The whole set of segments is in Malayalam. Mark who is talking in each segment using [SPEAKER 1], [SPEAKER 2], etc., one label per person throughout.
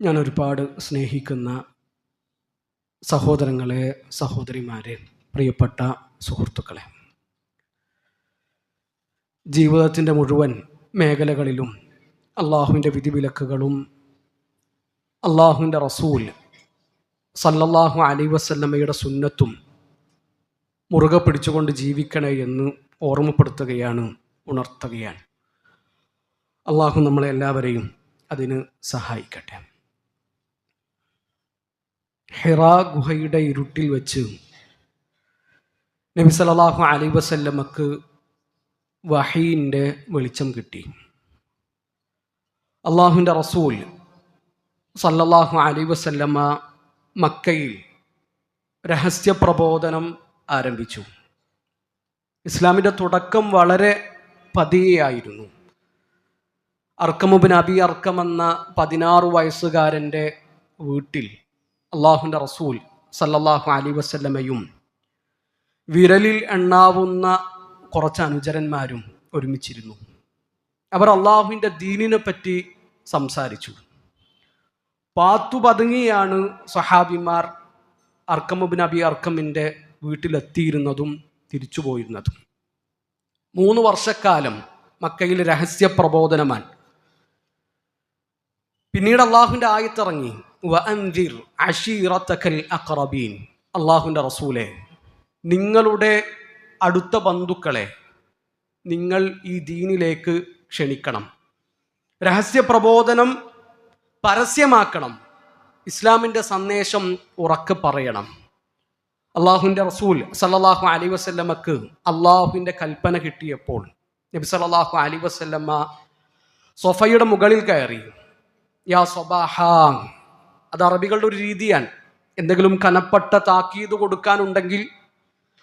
[SPEAKER 1] ഞാൻ ഒരുപാട് സ്നേഹിക്കുന്ന സഹോദരങ്ങളെ, സഹോദരിമാരെ, പ്രിയപ്പെട്ട സുഹൃത്തുക്കളെ, ജീവിതത്തിൻ്റെ മുഴുവൻ മേഖലകളിലും അള്ളാഹുവിൻ്റെ വിധിവിലക്കുകളും അള്ളാഹുവിൻ്റെ റസൂൽ സല്ലല്ലാഹു അലൈഹി വസല്ലമയുടെ സുന്നത്തും മുറുകെ പിടിച്ചുകൊണ്ട് ജീവിക്കണേ എന്ന് ഓർമ്മപ്പെടുത്തുകയാണ്, ഉണർത്തുകയാണ്. അള്ളാഹു നമ്മളെ എല്ലാവരെയും അതിന് സഹായിക്കട്ടെ. ഹിറാ ഗുഹയുടെ ഇരുട്ടിൽ വെച്ച് നബി സല്ലല്ലാഹു അലൈഹി വസല്ലമക്ക് വഹീൻ്റെ വെളിച്ചം കിട്ടി. അള്ളാഹുവിൻ്റെ റസൂൽ സല്ലല്ലാഹു അലൈഹി വസല്ലമ മക്കയിൽ രഹസ്യ പ്രബോധനം ആരംഭിച്ചു. ഇസ്ലാമിൻ്റെ തുടക്കം വളരെ പതിയെയായിരുന്നു. അർക്കം ഇബ്നു അബി അർക്കം എന്ന 16 വയസ്സുകാരൻ്റെ വീട്ടിൽ അള്ളാഹുവിൻ്റെ റസൂൽ സല്ലല്ലാഹു അലൈഹി വസല്ലമയും വിരലിൽ എണ്ണാവുന്ന കുറച്ച് അനുചരന്മാരും ഒരുമിച്ചിരുന്നു. അവർ അള്ളാഹുവിൻ്റെ ദീനിനെ പറ്റി സംസാരിച്ചു. പാത്തുപതുങ്ങിയാണ് സഹാബിമാർ അർക്കം ഇബ്നു അബി അർക്കമിൻ്റെ വീട്ടിലെത്തിയിരുന്നതും തിരിച്ചു പോയിരുന്നതും. 3 വർഷക്കാലം മക്കയിൽ രഹസ്യ പ്രബോധനമാണ്. പിന്നീട് അള്ളാഹുവിൻ്റെ ആയത്തിറങ്ങി, വഅൻദിർ അശീറതകൽ അഖറബീൻ. അള്ളാഹുവിൻ്റെ റസൂലെ, നിങ്ങളുടെ അടുത്ത ബന്ധുക്കളെ നിങ്ങൾ ഈ ദീനിലേക്ക് ക്ഷണിക്കണം, രഹസ്യ പ്രബോധനം പരസ്യമാക്കണം, ഇസ്ലാമിൻ്റെ സന്ദേശം ഉറക്കെ പറയണം. അള്ളാഹുവിൻ്റെ റസൂൽ സല്ലല്ലാഹു അലൈഹി വസല്ലമക്ക് അള്ളാഹുവിൻ്റെ കൽപ്പന കിട്ടിയപ്പോൾ നബി സല്ലല്ലാഹു അലൈഹി വസല്ലമ സൊഫയുടെ മുകളിൽ കയറി. യാ സ്വബാഹ, അത് അറബികളുടെ ഒരു രീതിയാണ്. എന്തെങ്കിലും കനപ്പെട്ട താക്കീത് കൊടുക്കാനുണ്ടെങ്കിൽ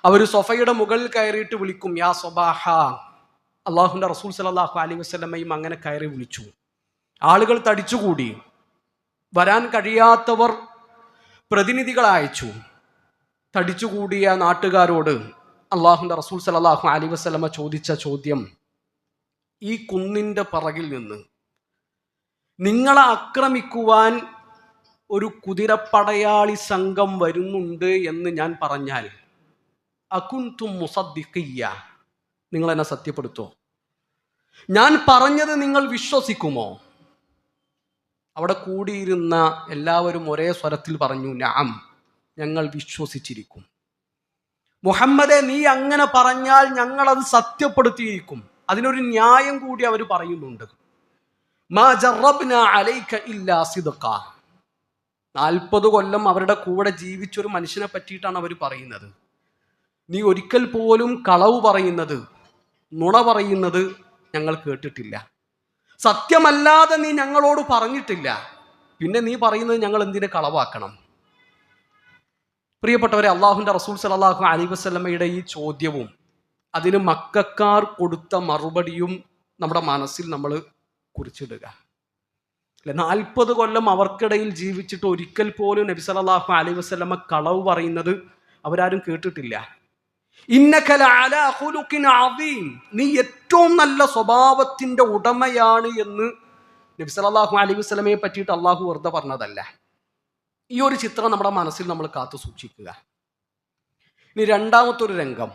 [SPEAKER 1] അവർ സൊഫയുടെ മുകളിൽ കയറിയിട്ട് വിളിക്കും, യാ സ്വബാഹ. അള്ളാഹുവിൻ്റെ റസൂൽ സല്ലല്ലാഹു അലൈഹി വസല്ലമയും അങ്ങനെ കയറി വിളിച്ചു. ആളുകൾ തടിച്ചുകൂടി. വരാൻ കഴിയാത്തവർ പ്രതിനിധികളെ അയച്ചു. തടിച്ചുകൂടിയ നാട്ടുകാരോട് അള്ളാഹുവിൻ്റെ റസൂൽ സല്ലല്ലാഹു അലൈഹി വസല്ലമ ചോദിച്ച ചോദ്യം, ഈ കുന്നിൻ്റെ പിറകിൽ നിന്ന് നിങ്ങളെ ആക്രമിക്കുവാൻ ഒരു കുതിരപ്പടയാളി സംഘം വരുന്നുണ്ട് എന്ന് ഞാൻ പറഞ്ഞാൽ അകുൻതും മുസദ്ദിഖിയ്യ, നിങ്ങൾ എന്നെ സത്യപ്പെടുത്തുമോ? ഞാൻ പറഞ്ഞത് നിങ്ങൾ വിശ്വസിക്കുമോ? അവിടെ കൂടിയിരുന്ന എല്ലാവരും ഒരേ സ്വരത്തിൽ പറഞ്ഞു, നഅം, ഞങ്ങൾ വിശ്വസിച്ചിരിക്കും. മുഹമ്മദെ, നീ അങ്ങനെ പറഞ്ഞാൽ ഞങ്ങളത് സത്യപ്പെടുത്തിയിരിക്കും. അതിനൊരു ന്യായം കൂടി അവർ പറയുന്നുണ്ട്. മാ ജറബ്നാ അലൈക ഇല്ലാ സിദ്ഖ. 40 കൊല്ലം അവരുടെ കൂടെ ജീവിച്ചൊരു മനുഷ്യനെ പറ്റിയിട്ടാണ് അവർ പറയുന്നത്. നീ ഒരിക്കൽ പോലും കളവ് പറയുന്നത്, നുണ പറയുന്നത് ഞങ്ങൾ കേട്ടിട്ടില്ല. സത്യമല്ലാതെ നീ ഞങ്ങളോട് പറഞ്ഞിട്ടില്ല. പിന്നെ നീ പറയുന്നത് ഞങ്ങൾ എന്തിനെ കളവാക്കണം? പ്രിയപ്പെട്ടവരെ, അള്ളാഹുവിൻ്റെ റസൂൽ സല്ലല്ലാഹു അലൈഹി വസല്ലമയുടെ ഈ ചോദ്യവും അതിന് മക്കക്കാർ കൊടുത്ത മറുപടിയും നമ്മുടെ മനസ്സിൽ നമ്മൾ കുറിച്ചിടുക. അല്ലെ, 40 കൊല്ലം അവർക്കിടയിൽ ജീവിച്ചിട്ട് ഒരിക്കൽ പോലും നബി സല്ലല്ലാഹു അലൈഹി വസല്ലമ കളവ് പറയുന്നത് അവരാരും കേട്ടിട്ടില്ല. ഇന്നക ലഅലാ ഖുലുഖിൻ അദീം, നീ ഏറ്റവും നല്ല സ്വഭാവത്തിൻ്റെ ഉടമയാണ് എന്ന് നബി സല്ലല്ലാഹു അലൈഹി വസല്ലമയെ പറ്റിയിട്ട് അള്ളാഹു വെറുതെ പറഞ്ഞതല്ല. ഈ ഒരു ചിത്രം നമ്മുടെ മനസ്സിൽ നമ്മൾ കാത്തു സൂക്ഷിക്കുക. ഇനി രണ്ടാമത്തെ ഒരു രംഗം,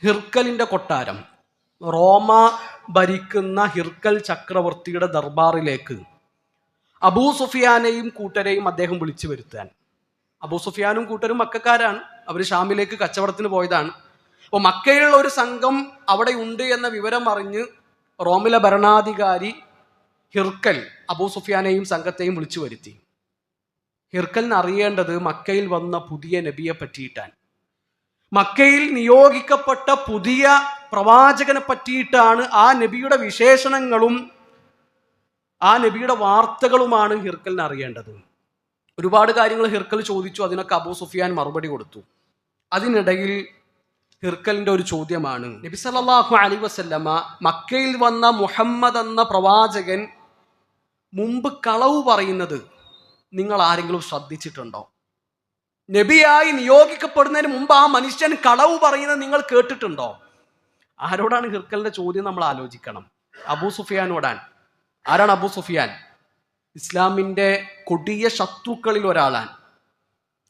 [SPEAKER 1] ഹിർക്കലിൻ്റെ കൊട്ടാരം. റോമ ഭരിക്കുന്ന ഹിർക്കൽ ചക്രവർത്തിയുടെ ദർബാറിലേക്ക് അബൂ സുഫിയാനെയും കൂട്ടരെയും അദ്ദേഹം വിളിച്ചു വരുത്താൻ. അബൂ സുഫിയാനും കൂട്ടരും മക്കക്കാരാണ്. അവർ ഷാമിലേക്ക് കച്ചവടത്തിന് പോയതാണ്. അപ്പോൾ മക്കയിലുള്ള ഒരു സംഘം അവിടെ ഉണ്ട് എന്ന വിവരം അറിഞ്ഞ് റോമിലെ ഭരണാധികാരി ഹിർക്കൽ അബൂ സുഫിയാനെയും സംഘത്തെയും വിളിച്ചു വരുത്തി. ഹിർക്കലിന് അറിയേണ്ടത് മക്കയിൽ വന്ന പുതിയ നബിയെ പറ്റിയിട്ടാണ്. മക്കയിൽ നിയോഗിക്കപ്പെട്ട പുതിയ പ്രവാചകനെ പറ്റിയിട്ടാണ്. ആ നബിയുടെ വിശേഷണങ്ങളും ആ നബിയുടെ വാർത്തകളുമാണ് ഹിർക്കലിന് അറിയേണ്ടത്. ഒരുപാട് കാര്യങ്ങൾ ഹിർക്കൽ ചോദിച്ചു. അതിനൊക്കെ അബൂ സുഫിയാൻ മറുപടി കൊടുത്തു. അതിനിടയിൽ ഹിർക്കലിൻ്റെ ഒരു ചോദ്യമാണ്, നബി സല്ലല്ലാഹു അലൈഹി വസല്ലമ മക്കയിൽ വന്ന മുഹമ്മദ് എന്ന പ്രവാചകൻ മുമ്പ് കളവ് പറയുന്നത് നിങ്ങൾ ആരെങ്കിലും ശ്രദ്ധിച്ചിട്ടുണ്ടോ? നബിയായി നിയോഗിക്കപ്പെടുന്നതിന് മുമ്പ് ആ മനുഷ്യൻ കളവ് പറയുന്നത് നിങ്ങൾ കേട്ടിട്ടുണ്ടോ? ആരോടാണ് ഹിർക്കലിന്റെ ചോദ്യം നമ്മൾ ആലോചിക്കണം? അബൂ സുഫിയാനോടാണ്. ആരാണ് അബൂ സുഫിയാൻ? ഇസ്ലാമിൻ്റെ കൊടിയ ശത്രുക്കളിൽ ഒരാളാണ്.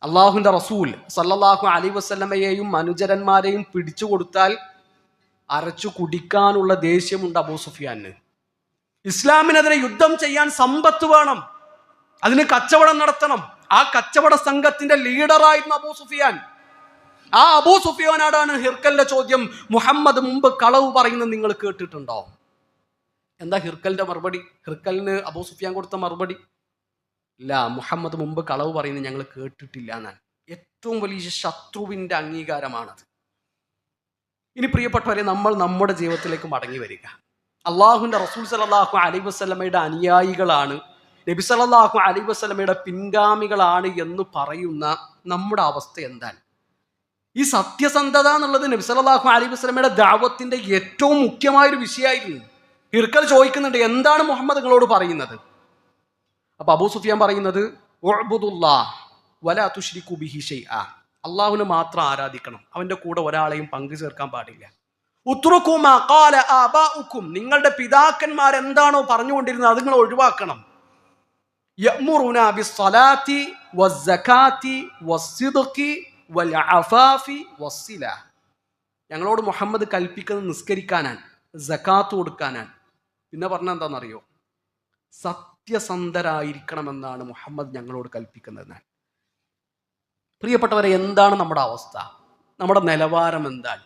[SPEAKER 1] അള്ളാഹുവിൻ്റെ റസൂൽ സല്ലല്ലാഹു അലൈഹി വസല്ലമയെയും അനുചരന്മാരെയും പിടിച്ചു കൊടുത്താൽ അരച്ചു കുടിക്കാനുള്ള ദേഷ്യമുണ്ട് അബൂ സുഫിയാന്. ഇസ്ലാമിനെതിരെ യുദ്ധം ചെയ്യാൻ സമ്പത്ത് വേണം, അതിന് കച്ചവടം നടത്തണം. ആ കച്ചവട സംഘത്തിന്റെ ലീഡറായിരുന്നു അബൂ സുഫിയാൻ. ആ അബൂ സുഫിയാനോടാണ് ഹിർക്കലിന്റെ ചോദ്യം, മുഹമ്മദ് മുമ്പ് കളവ് പറയുന്നത് നിങ്ങൾ കേട്ടിട്ടുണ്ടോ? എന്താ ഹിർക്കലിന്റെ മറുപടി? ഹിർക്കലിന് അബൂ സുഫിയാൻ കൊടുത്ത മറുപടി, ഇല്ല, മുഹമ്മദ് മുമ്പ് കളവ് പറയുന്നത് ഞങ്ങൾ കേട്ടിട്ടില്ല എന്നാണ്. ഏറ്റവും വലിയ ശത്രുവിന്റെ അംഗീകാരമാണത്. ഇനി പ്രിയപ്പെട്ടവരെ, നമ്മൾ നമ്മുടെ ജീവിതത്തിലേക്ക് മടങ്ങി വരിക. അള്ളാഹുവിന്റെ റസൂൽ സല്ലല്ലാഹു അലൈഹി വസല്ലമയുടെ അനുയായികളാണ്, നബി സല്ലല്ലാഹു അലൈഹി വസല്ലമയുടെ പിൻഗാമികളാണ് എന്ന് പറയുന്ന നമ്മുടെ അവസ്ഥ എന്താണ്? ഈ സത്യസന്ധത എന്നുള്ളത് നബി സല്ലല്ലാഹു അലൈഹി വസല്ലമയുടെ ദഅവത്തിന്റെ ഏറ്റവും മുഖ്യമായൊരു വിഷയമായിരുന്നു. ഹിർക്കൽ ചോദിക്കുന്നുണ്ട്, എന്താണ് മുഹമ്മദ് നിങ്ങളോട് പറയുന്നത്? അപ്പൊ അബൂ സുഫിയാൻ പറയുന്നത്, ഉഅ്ബുദുല്ലാഹ് വലാ തുശ്രികു ബിഹി ശൈഅ, അള്ളാഹുവിനെ മാത്രം ആരാധിക്കണം, അവന്റെ കൂടെ ഒരാളെയും പങ്കു ചേർക്കാൻ പാടില്ല. ഉത്റുകൂ മാ ഖാല ആബാഉക്കും, നിങ്ങളുടെ പിതാക്കന്മാർ എന്താണോ പറഞ്ഞുകൊണ്ടിരുന്നത് അത് നിങ്ങൾ ഒഴിവാക്കണം. യഅ്മുറുനാ ബിസ്സലാത്തി വസ്സകാത്തി വസ്സിദ്ഖി വൽഅഫാഫി വസ്സില, ഞങ്ങളോട് മുഹമ്മദ് കൽപ്പിക്കുന്നത് നിസ്കരിക്കാനാണ്, സകാത്ത് കൊടുക്കാനാണ്. പിന്നെ പറഞ്ഞ എന്താണെന്നറിയോ? സത്യസന്ധരായിരിക്കണമെന്നാണ് മുഹമ്മദ് ഞങ്ങളോട് കൽപ്പിക്കുന്നത്. പ്രിയപ്പെട്ടവരെ, എന്താണ് നമ്മുടെ അവസ്ഥ? നമ്മുടെ നിലവാരം എന്താണ്?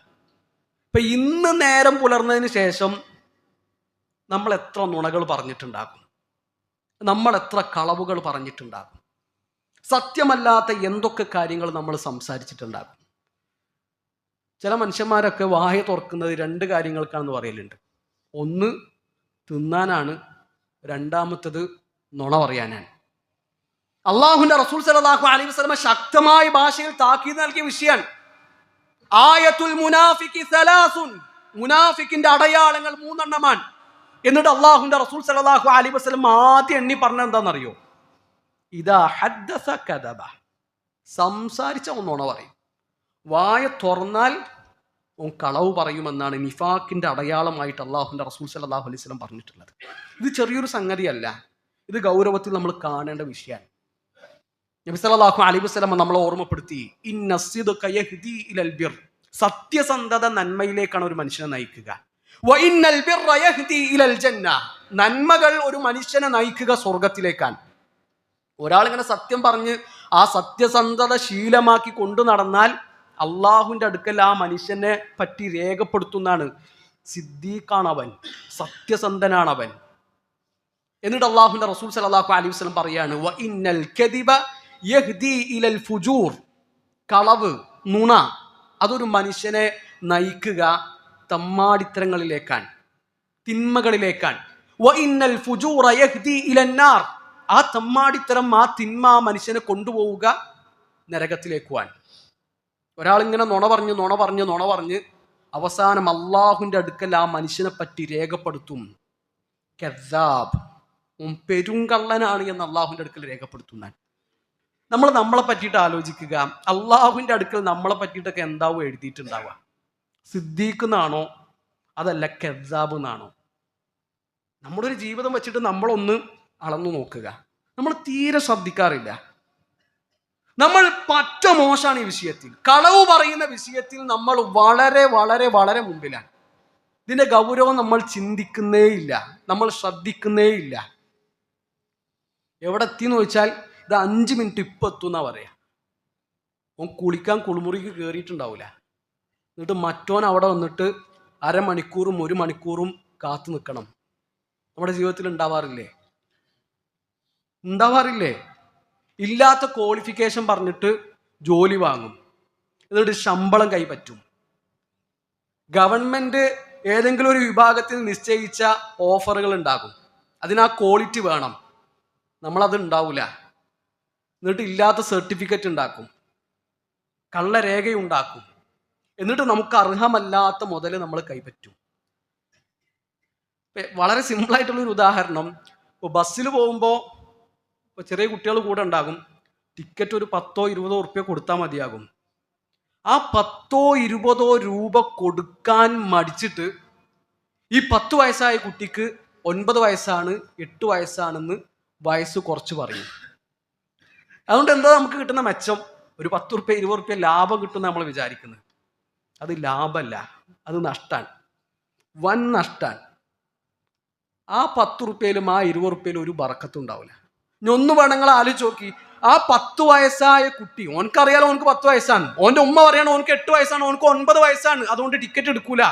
[SPEAKER 1] ഇപ്പൊ ഇന്ന് നേരം പുലർന്നതിന് ശേഷം നമ്മൾ എത്ര നുണകൾ പറഞ്ഞിട്ടുണ്ടാകും, നമ്മൾ എത്ര കളവുകൾ പറഞ്ഞിട്ടുണ്ടാകും, സത്യമല്ലാത്ത എന്തൊക്കെ കാര്യങ്ങൾ നമ്മൾ സംസാരിച്ചിട്ടുണ്ടാകും. ചില മനുഷ്യന്മാരൊക്കെ വായ തുറക്കുന്നത് രണ്ട് കാര്യങ്ങൾക്കാണെന്ന് പറയലുണ്ട്. ഒന്ന് തിന്നാനാണ്, രണ്ടാമത്തത് നുണ പറയാനാണ്. അള്ളാഹുവിന്റെ റസൂൽ സല്ലല്ലാഹു അലൈഹി വസല്ലം ശക്തമായ ഭാഷയിൽ താക്കീത് നൽകിയ വിഷയമാണ്. ആയത്തുൽ മുനാഫിഖി സലാസുൻ, മുനാഫിക്കിന്റെ അടയാളങ്ങൾ 3 എണ്ണമാണ്. എന്നിട്ട് അള്ളാഹുവിന്റെ റസൂൽ സല്ലല്ലാഹു അലൈഹി വസല്ലം ആദ്യം എണ്ണി പറഞ്ഞത് എന്താണെന്നറിയോ? ഇദാ ഹദ്ദസ കദബ, സംസാരിച്ച നുണ പറയും, വായ തുറന്നാൽ കളവ് പറയുമെന്നാണ് നിഫാക്കിന്റെ അടയാളമായിട്ട് അള്ളാഹുവിന്റെ റസൂൽ സല്ലല്ലാഹു അലൈഹി വസല്ലം പറഞ്ഞിട്ടുള്ളത്. ഇത് ചെറിയൊരു സംഗതിയല്ല, ഇത് ഗൗരവത്തിൽ നമ്മൾ കാണേണ്ട വിഷയമാണ്. നബി സല്ലല്ലാഹു അലൈഹി വസല്ലം നമ്മളെ ഓർമ്മപ്പെടുത്തി, ഇന്ന സിദ്ഖ യഹ്ദി ഇലൽ ബിർ, സത്യസന്ധത നന്മയിലേക്കാണ് ഒരു മനുഷ്യനെ നയിക്കുക. വ ഇന്നൽ ബിർറ യഹ്ദി ഇലൽ ജന്ന, നന്മകൾ ഒരു മനുഷ്യനെ നയിക്കുക സ്വർഗത്തിലേക്കാണ്. ഒരാളിങ്ങനെ സത്യം പറഞ്ഞ് ആ സത്യസന്ധത ശീലമാക്കി കൊണ്ടു നടന്നാൽ അള്ളാഹുവിന്റെ അടുക്കൽ ആ മനുഷ്യനെ പറ്റി രേഖപ്പെടുത്തുന്നതാണ്, സിദ്ദീഖാണവൻ, സത്യസന്ധനാണവൻ. എന്നിട്ട് അള്ളാഹുവിന്റെ റസൂൽ സല്ലല്ലാഹു അലൈഹി വസല്ലം പറയാണ്, വ ഇന്നൽ കദിബ യഹ്ദി ഇലൽ ഫുജൂർ, കളവ്, നുണ, അതൊരു മനുഷ്യനെ നയിക്കുക തമ്മാടിത്തരങ്ങളിലേക്കാണ്, തിന്മകളിലേക്കാണ്. വ ഇന്നൽ ഫുജൂറ യഹ്ദി ഇലൻ നാർ, ആ തമ്മാടിത്തരം, ആ തിന്മ ആ മനുഷ്യനെ കൊണ്ടുപോവുക നരകത്തിലേക്കുവാണ്. ഒരാളിങ്ങനെ നുണ പറഞ്ഞ് അവസാനം അള്ളാഹുവിന്റെ അടുക്കൽ ആ മനുഷ്യനെ പറ്റി രേഖപ്പെടുത്തും, കദ്ദാബ്, പെരുങ്കള്ളനാണ് എന്ന് അള്ളാഹുവിന്റെ അടുക്കൽ രേഖപ്പെടുത്തുന്ന. നമ്മളെ പറ്റിയിട്ട് ആലോചിക്കുക, അള്ളാഹുവിന്റെ അടുക്കൽ നമ്മളെ പറ്റിയിട്ടൊക്കെ എന്താവും എഴുതിയിട്ടുണ്ടാവുക? സിദ്ദീഖ് എന്നാണോ അതല്ല കദ്ദാബ് എന്നാണോ? നമ്മുടെ ഒരു ജീവിതം വെച്ചിട്ട് നമ്മളൊന്ന് അളന്നു നോക്കുക. നമ്മൾ തീരെ ശ്രദ്ധിക്കാറില്ല. നമ്മൾ പറ്റ മോശമാണ് ഈ വിഷയത്തിൽ. കളവ് പറയുന്ന വിഷയത്തിൽ നമ്മൾ വളരെ വളരെ വളരെ മുമ്പിലാണ്. ഇതിന്റെ ഗൗരവം നമ്മൾ ചിന്തിക്കുന്നേയില്ല, നമ്മൾ ശ്രദ്ധിക്കുന്നേയില്ല. എവിടെ എത്തിന്ന് ചോദിച്ചാൽ ഇത് 5 മിനിറ്റ് ഇപ്പം എത്തുന്നാ പറയാ. ഓൻ കുളിക്കാൻ കുളിമുറിക്ക് കയറിയിട്ടുണ്ടാവില്ല, എന്നിട്ട് മറ്റോൻ അവിടെ വന്നിട്ട് അരമണിക്കൂറും 1 മണിക്കൂറും കാത്തു നിൽക്കണം. നമ്മുടെ ജീവിതത്തിൽ ഉണ്ടാവാറില്ലേ? ഇല്ലാത്ത ക്വാളിഫിക്കേഷൻ പറഞ്ഞിട്ട് ജോലി വാങ്ങും, എന്നിട്ട് ശമ്പളം കൈപ്പറ്റും. ഗവൺമെന്റ് ഏതെങ്കിലും ഒരു വിഭാഗത്തിൽ നിശ്ചയിച്ച ഓഫറുകൾ ഉണ്ടാകും, അതിനാ ക്വാളിറ്റി വേണം, നമ്മളത് ഉണ്ടാവില്ല. എന്നിട്ട് ഇല്ലാത്ത സർട്ടിഫിക്കറ്റ് ഉണ്ടാക്കും, കള്ളരേഖയുണ്ടാക്കും, എന്നിട്ട് നമുക്ക് അർഹമല്ലാത്ത മുതൽ നമ്മൾ കൈപ്പറ്റും. വളരെ സിമ്പിളായിട്ടുള്ളൊരു ഉദാഹരണം, ഇപ്പോൾ ബസ്സിൽ പോകുമ്പോൾ ഇപ്പോൾ ചെറിയ കുട്ടികൾ കൂടെ ഉണ്ടാകും, ടിക്കറ്റ് ഒരു 10-20 ഉറുപ്പ്യ കൊടുത്താൽ മതിയാകും. ആ 10-20 രൂപ കൊടുക്കാൻ മടിച്ചിട്ട് ഈ 10 വയസ്സായ കുട്ടിക്ക് 9 വയസ്സാണ് 8 വയസ്സാണെന്ന് വയസ്സ് കുറച്ച് പറയും. അതുകൊണ്ട് എന്താ നമുക്ക് കിട്ടുന്ന മെച്ചം? ഒരു 10 റുപ്യ 20 റുപ്യ ലാഭം കിട്ടുമെന്ന് നമ്മൾ വിചാരിക്കുന്നത്. അത് ലാഭമല്ല, അത് നഷ്ടാൻ, വൻ നഷ്ടാൻ. ആ 10 റുപ്യയിലും ആ 20 റുപ്യയിലും ഒരു ബറക്കത്തും ഉണ്ടാവില്ല. ഇനി ഒന്ന് വേണം നിങ്ങൾ ആലോചിച്ച് നോക്കി, ആ 10 വയസ്സായ കുട്ടി, ഓനക്കറിയാലോ ഓനക്ക് 10 വയസ്സാണ്, ഓന്റെ ഉമ്മ പറയണോ ഓനക്ക് 8 വയസ്സാണ്, ഓനക്ക് 9 വയസ്സാണ്, അതുകൊണ്ട് ടിക്കറ്റ് എടുക്കൂല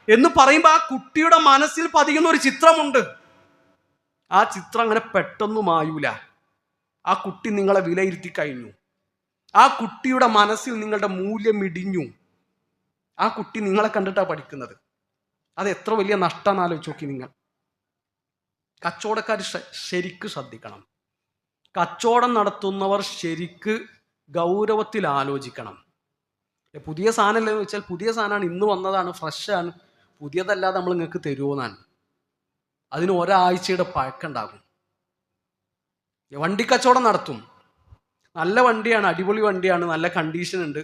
[SPEAKER 1] എന്ന് പറയുമ്പോൾ ആ കുട്ടിയുടെ മനസ്സിൽ പതിയുന്ന ഒരു ചിത്രമുണ്ട്. ആ ചിത്രം അങ്ങനെ പെട്ടെന്ന് മായൂല. ആ കുട്ടി നിങ്ങളെ വിലയിരുത്തി കഴിഞ്ഞു. ആ കുട്ടിയുടെ മനസ്സിൽ നിങ്ങളുടെ മൂല്യം ഇടിഞ്ഞു. ആ കുട്ടി നിങ്ങളെ കണ്ടിട്ടാണ് പഠിക്കുന്നത്. അത് എത്ര വലിയ നഷ്ടമാണെന്ന് ആലോചിച്ച് നോക്കി നിങ്ങൾ. കച്ചവടക്കാർ ശരിക്ക് ശ്രദ്ധിക്കണം. കച്ചവടം നടത്തുന്നവർ ശരിക്ക് ഗൗരവത്തിൽ ആലോചിക്കണം. പുതിയ സാധനമല്ലെന്ന് വെച്ചാൽ പുതിയ സാധനമാണ്, ഇന്ന് വന്നതാണ്, ഫ്രഷാണ്, പുതിയതല്ലാതെ നമ്മൾ നിങ്ങൾക്ക് തരുമോന്നാണ്. അതിന് ഒരാഴ്ചയുടെ പഴക്കമുണ്ടാകും. വണ്ടി കച്ചവടം നടത്തും, നല്ല വണ്ടിയാണ്, അടിപൊളി വണ്ടിയാണ്, നല്ല കണ്ടീഷൻ ഉണ്ട്,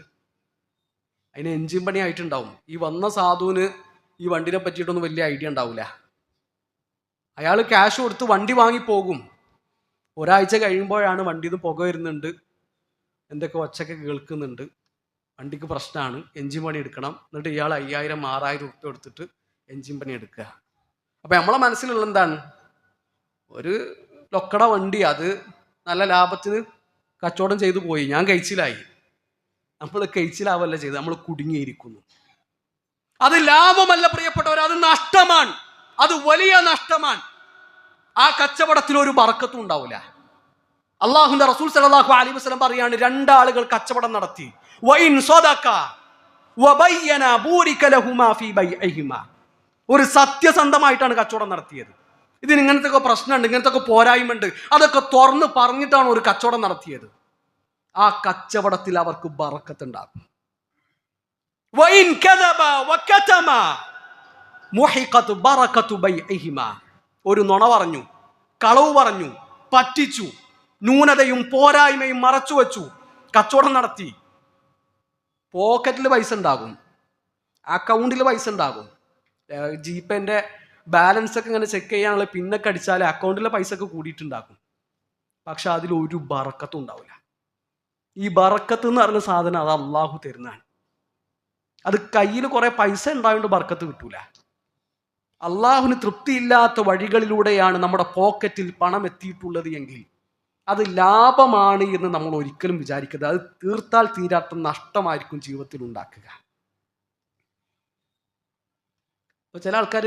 [SPEAKER 1] അതിന് എൻജിൻ പണി ആയിട്ടുണ്ടാവും. ഈ വന്ന സാധുവിന് ഈ വണ്ടിനെ പറ്റിയിട്ടൊന്നും വലിയ ഐഡിയ ഉണ്ടാവില്ല. അയാൾ ക്യാഷ് കൊടുത്ത് വണ്ടി വാങ്ങി പോകും. ഒരാഴ്ച കഴിയുമ്പോഴാണ് വണ്ടിയിൽ നിന്ന് പുക വരുന്നുണ്ട്, എന്തൊക്കെ ഒച്ചയൊക്കെ കേൾക്കുന്നുണ്ട്, വണ്ടിക്ക് പ്രശ്നമാണ്, എൻജിൻ പണി എടുക്കണം. എന്നിട്ട് ഇയാൾ 5000-6000 റുപ്യ എടുത്തിട്ട് എൻജിൻ പണി എടുക്കുക. അപ്പം നമ്മളെ മനസ്സിലുള്ള എന്താണ്? ഒരു ലൊക്കട വണ്ടി, അത് നല്ല ലാഭത്തിന് കച്ചവടം ചെയ്തു പോയി, ഞാൻ കഴിച്ചിലായി. നമ്മൾ കഴിച്ചിലാവല്ല ചെയ്ത്, നമ്മൾ കുടുങ്ങിയിരിക്കുന്നു. അത് ലാഭമല്ല പ്രിയപ്പെട്ടവർ, അത് നഷ്ടമാണ്, അത് വലിയ നഷ്ടമാണ്. ആ കച്ചവടത്തിൽ ഒരു ബർക്കത്തും ഉണ്ടാവില്ല. അള്ളാഹുവിന്റെ റസൂൽ സല്ലല്ലാഹു അലൈഹി വസല്ലം പറയാണ്, 2 ആളുകൾ കച്ചവടം നടത്തി, വഇൻ സദഖ വബയ്യന ബൂരിക ലഹുമാ ഫീ ബൈഇഹിമാ. ഒരു സത്യസന്ധമായിട്ടാണ് കച്ചവടം നടത്തിയത്. ഇതിന് ഇങ്ങനത്തെ പ്രശ്നമുണ്ട്, ഇങ്ങനത്തെ പോരായ്മയുണ്ട്, അതൊക്കെ തുറന്ന് പറഞ്ഞിട്ടാണ് ഒരു കച്ചവടം നടത്തിയത്. ആ കച്ചവടത്തിൽ അവർക്ക് ബർക്കത്തുണ്ടാകും. വഇൻ കദബ വകതമ മുഹിഖത് ബറകതു ബൈഇഹിമാ. ഒരു നുണ പറഞ്ഞു, കളവ് പറഞ്ഞു, പറ്റിച്ചു, ന്യൂനതയും പോരായ്മയും മറച്ചു വെച്ചു, കച്ചവടം നടത്തി. പോക്കറ്റിൽ പൈസ ഉണ്ടാകും, അക്കൗണ്ടിൽ പൈസ ഉണ്ടാകും, ജിപേന്റെ ബാലൻസ് ഒക്കെ ഇങ്ങനെ ചെക്ക് ചെയ്യാനുള്ള പിന്നൊക്കെ അടിച്ചാൽ അക്കൗണ്ടിലെ പൈസ ഒക്കെ കൂടിയിട്ടുണ്ടാക്കും. പക്ഷെ അതിലൊരു ബറക്കത്തും ഉണ്ടാവില്ല. ഈ ബറക്കത്ത് എന്ന് പറഞ്ഞ സാധനം അത് അള്ളാഹു തരുന്നതാണ്. അത് കയ്യിൽ കുറെ പൈസ ഉണ്ടായതുകൊണ്ട് ബർക്കത്ത് കിട്ടൂല. അള്ളാഹുവിന് തൃപ്തിയില്ലാത്ത വഴികളിലൂടെയാണ് നമ്മുടെ പോക്കറ്റിൽ പണം എത്തിയിട്ടുള്ളത് എങ്കിൽ അത് ലാഭമാണ് എന്ന് നമ്മൾ ഒരിക്കലും വിചാരിക്കരുത്. അത് തീർത്താൽ തീരാത്ത നഷ്ടമായിരിക്കും ജീവിതത്തിൽ ഉണ്ടാക്കുക. ഇപ്പൊ ചില ആൾക്കാർ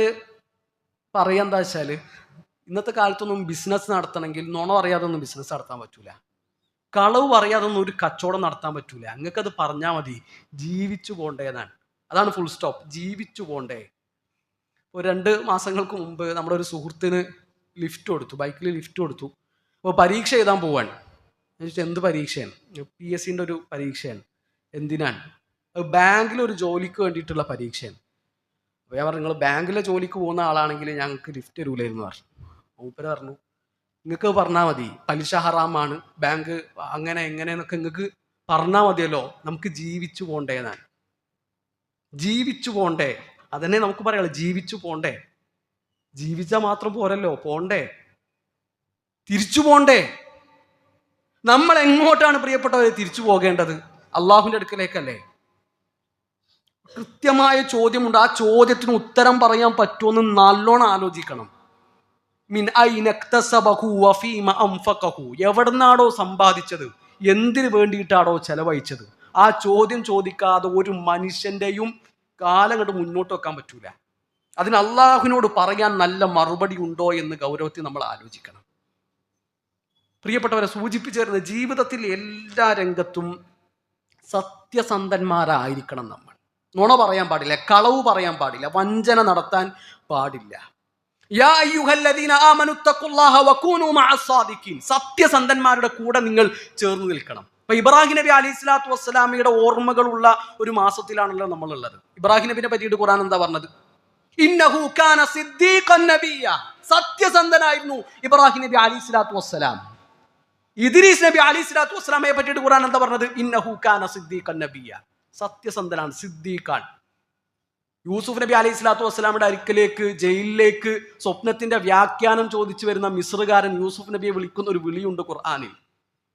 [SPEAKER 1] പറയാൻ എന്താ വെച്ചാൽ, ഇന്നത്തെ കാലത്തൊന്നും ബിസിനസ് നടത്തണമെങ്കിൽ നുണ പറയാതൊന്നും ബിസിനസ് നടത്താൻ പറ്റൂല, കളവ് പറയാതൊന്നും ഒരു കച്ചവടം നടത്താൻ പറ്റൂല. അങ്ങക്കത് പറഞ്ഞാൽ മതി, ജീവിച്ചു പോണ്ടേന്നാണ്. അതാണ് ഫുൾ സ്റ്റോപ്പ്, ജീവിച്ചു പോണ്ടേ. ഒരു 2 മാസങ്ങൾക്ക് മുമ്പ് നമ്മുടെ ഒരു സുഹൃത്തിന് ലിഫ്റ്റ് കൊടുത്തു, ബൈക്കിൽ ലിഫ്റ്റ് കൊടുത്തു. അപ്പോൾ പരീക്ഷ എഴുതാൻ പോവാണ്. എന്ത് പരീക്ഷയാണ്? PSCൻ്റെ ഒരു പരീക്ഷയാണ്. എന്തിനാണ്? ബാങ്കിലൊരു ജോലിക്ക് വേണ്ടിയിട്ടുള്ള പരീക്ഷയാണ്. അപ്പോൾ ഞാൻ പറഞ്ഞു, നിങ്ങൾ ബാങ്കിലെ ജോലിക്ക് പോകുന്ന ആളാണെങ്കിൽ ഞങ്ങൾക്ക് ലിഫ്റ്റ് തരൂലായിരുന്നു പറഞ്ഞു. മൂപ്പര് പറഞ്ഞു, നിങ്ങൾക്ക് പറഞ്ഞാൽ മതി, പലിശ ഹറാമാണ്, ബാങ്ക് അങ്ങനെ എങ്ങനെയെന്നൊക്കെ നിങ്ങൾക്ക് പറഞ്ഞാൽ മതിയല്ലോ, നമുക്ക് ജീവിച്ചു പോണ്ടേന്നാണ്. ജീവിച്ചു പോണ്ടേ, അതന്നെ നമുക്ക് പറയാമല്ലോ, ജീവിച്ചു പോണ്ടേ. ജീവിച്ചാൽ മാത്രം പോരല്ലോ, പോണ്ടേ, തിരിച്ചു പോണ്ടേ. നമ്മൾ എങ്ങോട്ടാണ് പ്രിയപ്പെട്ടവരെ തിരിച്ചു പോകേണ്ടത്? അള്ളാഹുവിൻ്റെ അടുക്കലേക്കല്ലേ. കൃത്യമായ ചോദ്യമുണ്ട്, ആ ചോദ്യത്തിന് ഉത്തരം പറയാൻ പറ്റുമെന്ന് നല്ലോണം ആലോചിക്കണം. മിൻ ഐന ഇക്തസബഹു വഫീമ അൻഫഖഹു. എവിടുന്നാടോ സമ്പാദിച്ചത്, എന്തിനു വേണ്ടിയിട്ടാണോ ചെലവഴിച്ചത്? ആ ചോദ്യം ചോദിക്കാതെ ഒരു മനുഷ്യന്റെയും കാലം കണ്ട് മുന്നോട്ട് വെക്കാൻ പറ്റൂല. അതിന് അള്ളാഹുവിനോട് പറയാൻ നല്ല മറുപടി ഉണ്ടോ എന്ന് ഗൗരവത്തിൽ നമ്മൾ ആലോചിക്കണം. പ്രിയപ്പെട്ടവരെ, സൂചിപ്പിച്ചിരുന്ന ജീവിതത്തിൽ എല്ലാ രംഗത്തും സത്യസന്ധന്മാരായിരിക്കണം നമ്മൾ. നുണ പറയാൻ പാടില്ല, കളവ് പറയാൻ പാടില്ല, വഞ്ചന നടത്താൻ പാടില്ല. യാ അയ്യുഹല്ലദീന ആമനു തഖുല്ലാഹ വകൂനൂ മഅസ്സാദിഖീൻ. സത്യസന്ധന്മാരുടെ കൂടെ നിങ്ങൾ ചേർന്ന് നിൽക്കണം. ഇപ്പൊ ഇബ്രാഹിം നബി അലൈഹി സ്വലാത്തു വസ്സലാമിയുടെ ഓർമ്മകളുള്ള ഒരു മാസത്തിലാണല്ലോ നമ്മളുള്ളത്. ഇബ്രാഹിം നബിനെ പറ്റിയിട്ട് ഖുർആൻ എന്താ പറഞ്ഞത്? ഇന്നഹു കാന സിദ്ദീഖൻ നബിയ്യ. സത്യസന്ധനായിരുന്നു ഇബ്രാഹിം നബി അലൈഹി സ്വലാത്തു വസ്സലാം. ഇദ്രീസ് നബി അലൈഹി സ്വലാത്തു വസ്സലാമയെ പറ്റിയിട്ട് ഖുർആൻ എന്താ പറഞ്ഞത്? ഇന്നഹു കാന സിദ്ദീഖൻ നബിയ്യ. സത്യസന്ധനാണ്, സിദ്ദീഖാൻ. യൂസുഫ് നബി അലൈഹി സ്വലാത്തു വസ്സലാമിന്റെ അരിക്കലേക്ക് ജയിലിലേക്ക് സ്വപ്നത്തിന്റെ വ്യാഖ്യാനം ചോദിച്ചു വരുന്ന മിസ്റുകാരൻ യൂസുഫ് നബിയെ വിളിക്കുന്ന ഒരു വിളിയുണ്ട് ഖുർആനിൽ.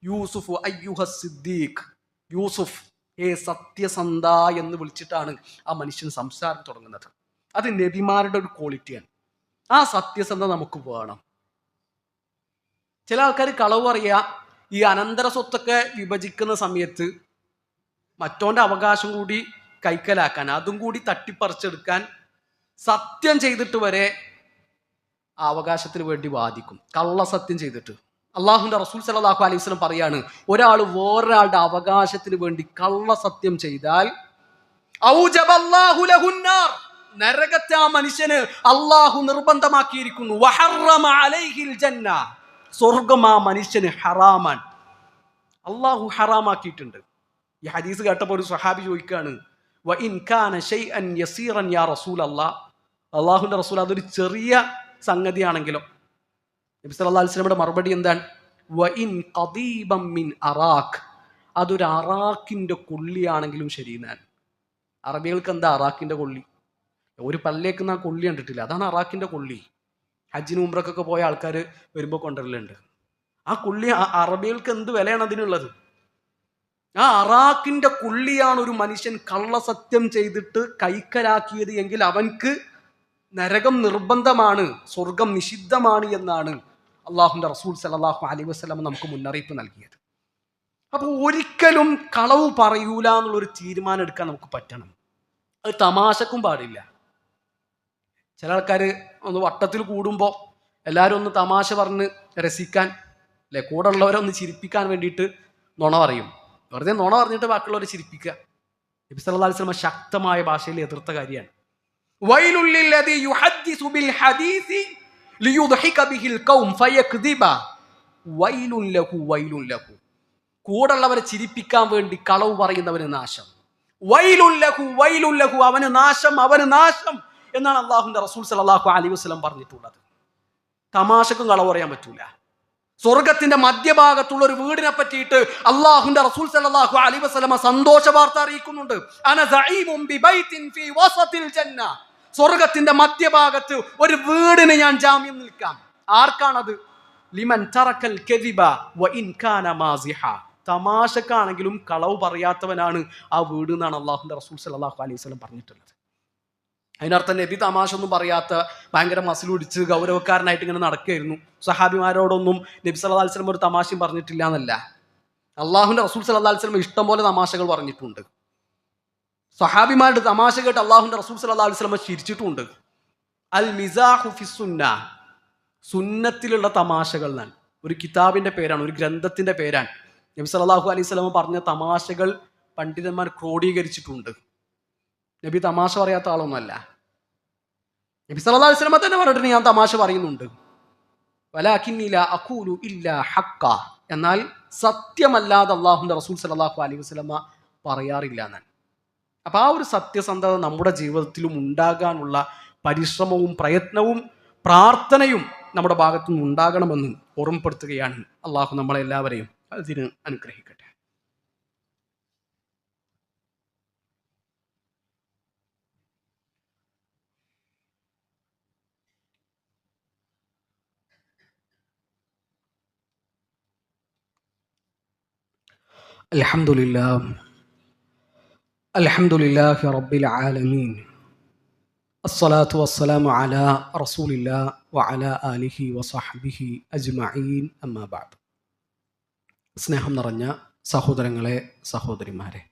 [SPEAKER 1] യൂസുഫ് അയ്യുഹ സിദ്ദീഖ്, യൂസുഫ് ഏ സത്യസന്ധ എന്ന് വിളിച്ചിട്ടാണ് ആ മനുഷ്യൻ സംസാരം തുടങ്ങുന്നത്. അത് നബിമാരുടെ ഒരു ക്വാളിറ്റിയാണ്. ആ സത്യസന്ധത നമുക്ക് വേണം. ചില ആൾക്കാർ കളവ് പറയാ, ഈ അനന്തര സ്വത്തൊക്കെ വിഭജിക്കുന്ന സമയത്ത് മറ്റോന്റെ അവകാശം കൂടി കൈക്കലാക്കാൻ, അതും കൂടി തട്ടിപ്പറിച്ചെടുക്കാൻ സത്യം ചെയ്തിട്ട് വരെ ആ അവകാശത്തിന് വേണ്ടി വാദിക്കും, കള്ളസത്യം ചെയ്തിട്ട്. അള്ളാഹുവിന്റെ റസൂൽ സല്ലല്ലാഹു അലൈഹി വസല്ലം പറയാണ്, ഒരാൾ വേറൊരാളുടെ അവകാശത്തിന് വേണ്ടി കള്ളസത്യം ചെയ്താൽ ഔജബല്ലാഹു ലഹുന്നാർ, നരകത്തെ ആ മനുഷ്യന് അള്ളാഹു നിർബന്ധമാക്കിയിരിക്കുന്നു. വഹറമ അലൈഹിൽ ജന്ന, സ്വർഗം ആ മനുഷ്യന് ഹറാമാൻ, അള്ളാഹു ഹറാമാക്കിയിട്ടുണ്ട്. ഈ ഹദീസ് കേട്ടപ്പോൾ ഒരു സ്വഹാബി ചോദിക്കാണ്, വ ഇൻ കാന ശൈഅൻ യസീറൻ യാ റസൂലല്ലാഹ്, അള്ളാഹുവിന്റെ റസൂൽ അതൊരു ചെറിയ സംഗതിയാണെങ്കിലോ? നബി സല്ലല്ലാഹു അലൈഹി വസല്ലമയുടെ മറുപടി എന്താണ്? വ ഇൻ ഖദീബൻ മിൻ അറാഖ്, അതൊരു അറാഖിന്റെ കൊള്ളിയാണെങ്കിലും ശരി. ഞാൻ അറബികൾക്ക് എന്താ അറാഖിന്റെ കൊള്ളി? ഒരു പല്ലേക്കുന്ന ആ കൊള്ളി കണ്ടിട്ടില്ല, അതാണ് അറാഖിന്റെ കൊള്ളി. ഹജ്ജിന് ഉംറക്കൊക്കെ പോയ ആൾക്കാർ വരുമ്പോൾ കൊണ്ടുവരലുണ്ട് ആ കൊള്ളി. അറബികൾക്ക് എന്ത് വിലയാണ് അതിനുള്ളത്? ആ അറാഖിന്റെ കൊള്ളിയാണ് ഒരു മനുഷ്യൻ കള്ളസത്യം ചെയ്തിട്ട് കൈക്കലാക്കിയത് എങ്കിൽ അവൻക്ക് നരകം നിർബന്ധമാണ്, സ്വർഗം നിഷിദ്ധമാണ് എന്നാണ് അള്ളാഹുവിന്റെ റസൂൽ സല്ലല്ലാഹു അലൈഹി വസല്ലം നമുക്ക് മുന്നറിയിപ്പ് നൽകിയത്. അപ്പോൾ ഒരിക്കലും കളവ് പറയൂല എന്നുള്ളൊരു തീരുമാനം എടുക്കാൻ നമുക്ക് പറ്റണം. അത് തമാശക്കും പാടില്ല. ചില ആൾക്കാർ ഒന്ന് വട്ടത്തിൽ കൂടുമ്പോൾ എല്ലാവരും ഒന്ന് തമാശ പറഞ്ഞ് രസിക്കാൻ, അല്ലെ, കൂടെ ഉള്ളവരെ ഒന്ന് ചിരിപ്പിക്കാൻ വേണ്ടിയിട്ട് നുണ പറയും. വെറുതെ നുണ പറഞ്ഞിട്ട് ബാക്കിയുള്ളവരെ ചിരിപ്പിക്കുക. നബി സല്ലല്ലാഹു അലൈഹി വസല്ലം ശക്തമായ ഭാഷയിൽ എതിർത്ത കാര്യമാണ്. വൈലുൽ ലില്ലദീ യുഹദ്ദിസു ബിൽ ഹദീസി ലിയുദ്ഹിക ബിഹിൽ ഖൗം ഫയക്ദിബ വൈലുൻ ലഹു വൈലുൻ ലഹു, കൂടെയുള്ളവരെ ചിരിപ്പിക്കാൻ വേണ്ടി കളവ് പറയുന്നവന് നാശം. വൈലുൻ ലഹു വൈലുൻ ലഹു, അവന് നാശം, അവന് നാശം എന്നാണ് അള്ളാഹുവിന്റെ റസൂൽ സല്ലല്ലാഹു അലൈഹി വസല്ലം പറഞ്ഞിട്ടുള്ളത്. തമാശക്കും കളവ് പറയാൻ പറ്റൂല. സ്വർഗത്തിന്റെ മധ്യഭാഗത്തുള്ള ഒരു വീടിനെ പറ്റിയിട്ട് അള്ളാഹുവിന്റെ റസൂൽ സല്ലല്ലാഹു അലൈഹി വസല്ലം സന്തോഷ വാർത്ത അറിയിക്കുന്നുണ്ട്. അന സഈമുൻ ബിബൈത്തിൻ ഫീ വസതിൽ ജന്ന, സ്വർഗത്തിന്റെ മധ്യഭാഗത്ത് ഒരു വീടിന് ഞാൻ ജാമ്യം നിൽക്കാം. ആർക്കാണത്? ലിമൻ തറക്കൽ കദിബ വ ഇൻ കാന മാസിഹ, തമാശക്കാണെങ്കിലും കളവ് പറയാത്തവനാണ് ആ വീട് എന്നാണ് അള്ളാഹുവിന്റെ റസൂൽ സല്ലല്ലാഹു അലൈഹി വസല്ലം പറഞ്ഞിട്ടുള്ളത്. അതിനർത്ഥം നബി തമാശ ഒന്നും പറയാത്ത ഭയങ്കര മസിലുടിച്ച് ഗൗരവക്കാരനായിട്ട് ഇങ്ങനെ നടക്കുകയായിരുന്നു. സഹാബിമാരോടൊന്നും നബി സല്ലല്ലാഹു അലൈഹി വസല്ലം ഒരു തമാശയും പറഞ്ഞിട്ടില്ല എന്നല്ല, അള്ളാഹുവിന്റെ റസൂൽ സല്ലല്ലാഹു അലൈഹി വസല്ലം ഇഷ്ടം പോലെ തമാശകൾ പറഞ്ഞിട്ടുണ്ട്. സഹാബിമാരുടെ തമാശ കേട്ട് അള്ളാഹുവിന്റെ റസൂൽ സല്ലല്ലാഹു അലൈഹി വസല്ലം ചിരിച്ചിട്ടുണ്ട്. അൽ മിസാഹു ഫിസ്സുന്ന, സുന്നത്തിലുള്ള തമാശകൾ എന്നാണ് ഒരു കിതാബിന്റെ പേരാണ്, ഒരു ഗ്രന്ഥത്തിന്റെ പേരാണ്. നബി സല്ലല്ലാഹു അലൈഹി വസല്ലം പറഞ്ഞ തമാശകൾ പണ്ഡിതന്മാർ ക്രോഡീകരിച്ചിട്ടുണ്ട്. നബി തമാശ പറയാത്ത ആളൊന്നുമല്ല. നബി സല്ലല്ലാഹു അലൈഹി വസല്ലം തന്നെ പറഞ്ഞിട്ട് ഞാൻ തമാശ പറയുന്നുണ്ട്. വലാകിന്നി ലാ അഖൂലു ഇല്ലാ ഹഖ്ക, എന്നാൽ സത്യമല്ലാതെ അല്ലാഹുവിന്റെ റസൂൽ സല്ലല്ലാഹു അലൈഹി വസല്ലം പറയാറില്ല എന്നാണ്. അപ്പൊ ആ ഒരു സത്യസന്ധത നമ്മുടെ ജീവിതത്തിലും ഉണ്ടാകാനുള്ള പരിശ്രമവും പ്രയത്നവും പ്രാർത്ഥനയും നമ്മുടെ ഭാഗത്തു നിന്ന് ഉണ്ടാകണമെന്ന് ഓർമ്മപ്പെടുത്തുകയാണ്. അള്ളാഹു നമ്മളെല്ലാവരെയും അതിന് അനുഗ്രഹിക്കട്ടെ. അൽഹംദുലില്ലാഹി റബ്ബിൽ ആലമീൻ, അസ്സലാത്തു വസ്സലാമു അലാ റസൂലില്ലാഹി വഅലാ ആലിഹി വസഹ്ബിഹി അജ്മഈൻ, അമ്മാ ബഅദ്. സ്നേഹം നിറഞ്ഞ സഹോദരങ്ങളെ, സഹോദരിമാരെ,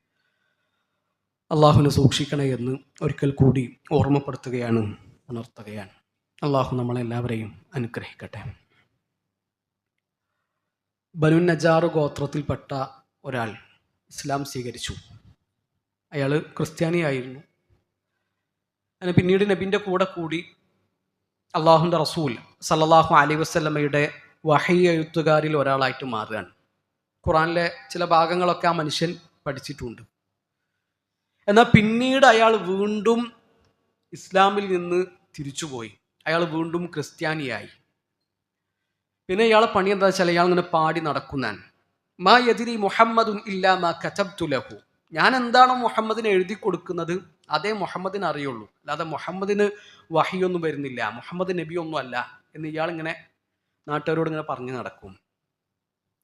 [SPEAKER 1] അള്ളാഹുവിനെ സൂക്ഷിക്കണേ എന്ന് ഒരിക്കൽ കൂടി ഓർമ്മപ്പെടുത്തുകയാണ്, ഉണർത്തുകയാണ്. അള്ളാഹു നമ്മളെല്ലാവരെയും അനുഗ്രഹിക്കട്ടെ. ബനു നജാർ ഗോത്രത്തിൽപ്പെട്ട ഒരാൾ ഇസ്ലാം സ്വീകരിച്ചു. അയാൾ ക്രിസ്ത്യാനിയായിരുന്നു. അങ്ങനെ പിന്നീട് നബിൻ്റെ കൂടെ കൂടി അള്ളാഹുവിൻ്റെ റസൂൽ സല്ലല്ലാഹു അലൈഹി വസല്ലമയുടെ വഹി എഴുത്തുകാരിൽ ഒരാളായിട്ട് മാറുകയാണ്. ഖുറാനിലെ ചില ഭാഗങ്ങളൊക്കെ ആ മനുഷ്യൻ പഠിച്ചിട്ടുണ്ട്. എന്നാൽ പിന്നീട് അയാൾ വീണ്ടും ഇസ്ലാമിൽ നിന്ന് തിരിച്ചുപോയി. അയാൾ വീണ്ടും ക്രിസ്ത്യാനിയായി. പിന്നെ ഇയാളെ പണി എന്താ വെച്ചാൽ ഇയാൾ ഇങ്ങനെ പാടി നടക്കുന്നതാണ്. മാ യദ്രി മുഹമ്മദുൻ ഇല്ലാ മാ കതബ്തു ലഹു, ഞാൻ എന്താണോ മുഹമ്മദിന് എഴുതി കൊടുക്കുന്നത് അതേ മുഹമ്മദിന് അറിയുള്ളൂ, അല്ലാതെ മുഹമ്മദിന് വഹിയൊന്നും വരുന്നില്ല, മുഹമ്മദ് നബിയൊന്നും അല്ല എന്ന് ഇയാളിങ്ങനെ നാട്ടുകാരോട് ഇങ്ങനെ പറഞ്ഞു നടക്കും.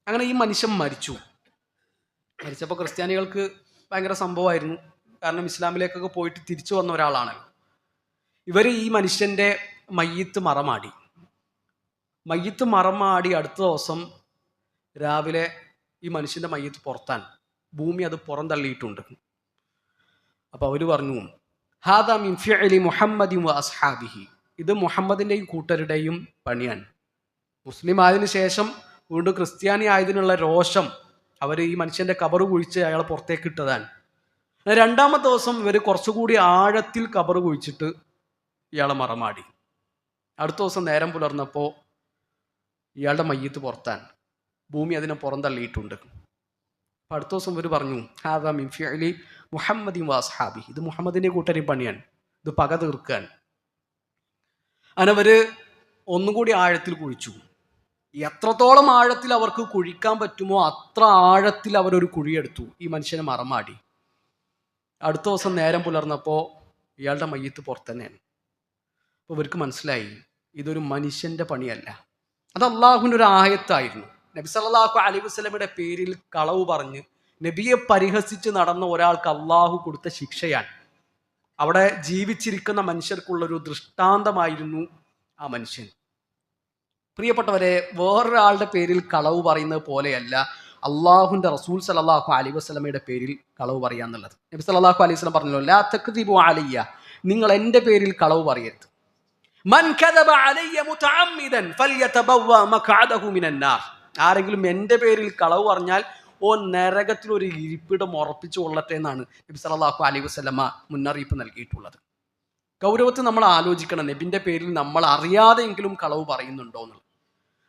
[SPEAKER 1] അങ്ങനെ ഈ മനുഷ്യൻ മരിച്ചപ്പോൾ ക്രിസ്ത്യാനികൾക്ക് ഭയങ്കര സംഭവമായിരുന്നു. കാരണം ഇസ്ലാമിലേക്കൊക്കെ പോയിട്ട് തിരിച്ചു വന്ന ഒരാളാണല്ലോ. ഇവർ ഈ മനുഷ്യൻ്റെ മയ്യിത്ത് മറമാടി അടുത്ത ദിവസം രാവിലെ ഈ മനുഷ്യൻ്റെ മയ്യിത്ത് പുറത്താൻ ഭൂമി അത് പുറന്തള്ളിയിട്ടുണ്ട്. അപ്പോൾ അവർ പറഞ്ഞു, ഹാദാ മിൻ ഫിഅലി മുഹമ്മദിൻ വ അസ്ഹാബിഹി, ഇത് മുഹമ്മദിൻ്റെയും കൂട്ടരുടെയും പണിയാണ്. മുസ്ലിം ആയതിനു ശേഷം വീണ്ടും ക്രിസ്ത്യാനി ആയതിനുള്ള രോഷം അവർ ഈ മനുഷ്യൻ്റെ കബറ് കുഴിച്ച് അയാളെ പുറത്തേക്ക് ഇട്ടതാണ്. രണ്ടാമത്തെ ദിവസം ഇവർ കുറച്ചുകൂടി ആഴത്തിൽ കബറ് കുഴിച്ചിട്ട് ഇയാളെ മറമാടി. അടുത്ത ദിവസം നേരം പുലർന്നപ്പോൾ ഇയാളുടെ മയ്യിത്ത് പുറത്താൻ ഭൂമി അതിനെ പുറന്തള്ളിയിട്ടുണ്ട്. അപ്പം അടുത്ത ദിവസം ഇവർ പറഞ്ഞു, ഹാദാ മിൻ ഫിഅലി മുഹമ്മദിൻ വ അസ്ഹാബിഹി, ഇത് മുഹമ്മദിൻ്റെ കൂട്ടരെയും പണിയാണ്, ഇത് പക തീർക്കാൻ. അങ്ങനെ അവർ ഒന്നും കൂടി ആഴത്തിൽ കുഴിച്ചു. എത്രത്തോളം ആഴത്തിൽ അവർക്ക് കുഴിക്കാൻ പറ്റുമോ അത്ര ആഴത്തിൽ അവരൊരു കുഴിയെടുത്തു, ഈ മനുഷ്യനെ മറമാടി. അടുത്ത ദിവസം നേരം പുലർന്നപ്പോൾ ഇയാളുടെ മയ്യിത്ത് പുറത്ത് തന്നെയാണ്. അപ്പോൾ ഇവർക്ക് മനസ്സിലായി ഇതൊരു മനുഷ്യൻ്റെ പണിയല്ല, അത് അള്ളാഹുവിൻ്റെ ഒരു ആയത്തായിരുന്നു. നബി സല്ലല്ലാഹു അലൈഹി വസല്ലമയുടെ പേരിൽ കളവ് പറഞ്ഞ് നബിയെ പരിഹസിച്ച് നടന്ന ഒരാൾക്ക് അള്ളാഹു കൊടുത്ത ശിക്ഷയാണ്. അവിടെ ജീവിച്ചിരിക്കുന്ന മനുഷ്യർക്കുള്ളൊരു ദൃഷ്ടാന്തമായിരുന്നു ആ മനുഷ്യൻ. പ്രിയപ്പെട്ടവരെ, വേറൊരാളുടെ പേരിൽ കളവ് പറയുന്നത് പോലെയല്ല അള്ളാഹുവിൻ്റെ റസൂൽ സല്ലല്ലാഹു അലൈഹി വസല്ലമയുടെ പേരിൽ കളവ് പറയാന്നുള്ളത്. നബി സല്ലല്ലാഹു അലൈഹി വസല്ലം പറഞ്ഞല്ലോ, ലാ തക്ദിബു അലയ്യ, നിങ്ങൾ എൻ്റെ പേരിൽ കളവ് പറയരുത്. മൻ കദബ അലയ്യ മുതഅമ്മിദൻ ഫൽയതബവ്വ മഖഅദഹു മിനൻ നാർ, ആരെങ്കിലും എൻ്റെ പേരിൽ കളവ് പറഞ്ഞാൽ ഓ നരകത്തിൽ ഒരു ഇരിപ്പിടം ഉറപ്പിച്ചു കൊള്ളട്ടെ എന്നാണ് നബി സല്ലല്ലാഹു അലൈഹി വസല്ലമ മുന്നറിയിപ്പ് നൽകിയിട്ടുള്ളത്. ഗൗരവത്തിൽ നമ്മൾ ആലോചിക്കണം, നബിൻ്റെ പേരിൽ നമ്മൾ അറിയാതെയെങ്കിലും കളവ് പറയുന്നുണ്ടോ എന്നുള്ളത്.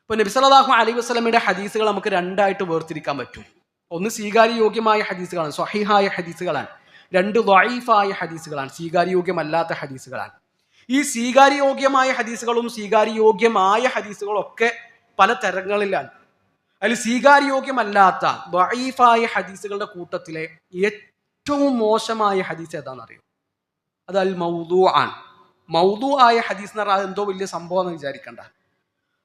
[SPEAKER 1] ഇപ്പോൾ നബി സല്ലല്ലാഹു അലൈഹി വസല്ലമയുടെ ഹദീസുകൾ നമുക്ക് രണ്ടായിട്ട് വേർതിരിക്കാൻ പറ്റും. ഒന്ന് സ്വീകാര്യയോഗ്യമായ ഹദീസുകളാണ്, സ്വഹീഹായ ഹദീസുകളാണ്. രണ്ട് ദഈഫായ ഹദീസുകളാണ്, സ്വീകാര്യയോഗ്യമല്ലാത്ത ഹദീസുകളാണ്. ഈ സ്വീകാര്യയോഗ്യമായ ഹദീസുകളും സ്വീകാര്യയോഗ്യമായ ഹദീസുകളും ഒക്കെ പല തരങ്ങളിലാണ്. അതിൽ സ്വീകാര്യയോഗ്യമല്ലാത്ത ദഈഫായ ഹദീസുകളുടെ കൂട്ടത്തിലെ ഏറ്റവും മോശമായ ഹദീസ് ഏതാണെന്നറിയോ? അത് അൽ മൗദൂ ആണ്. മൗദൂ ആയ ഹദീസ് എന്ന് പറഞ്ഞാൽ എന്തോ വലിയ സംഭവം എന്ന് വിചാരിക്കണ്ട.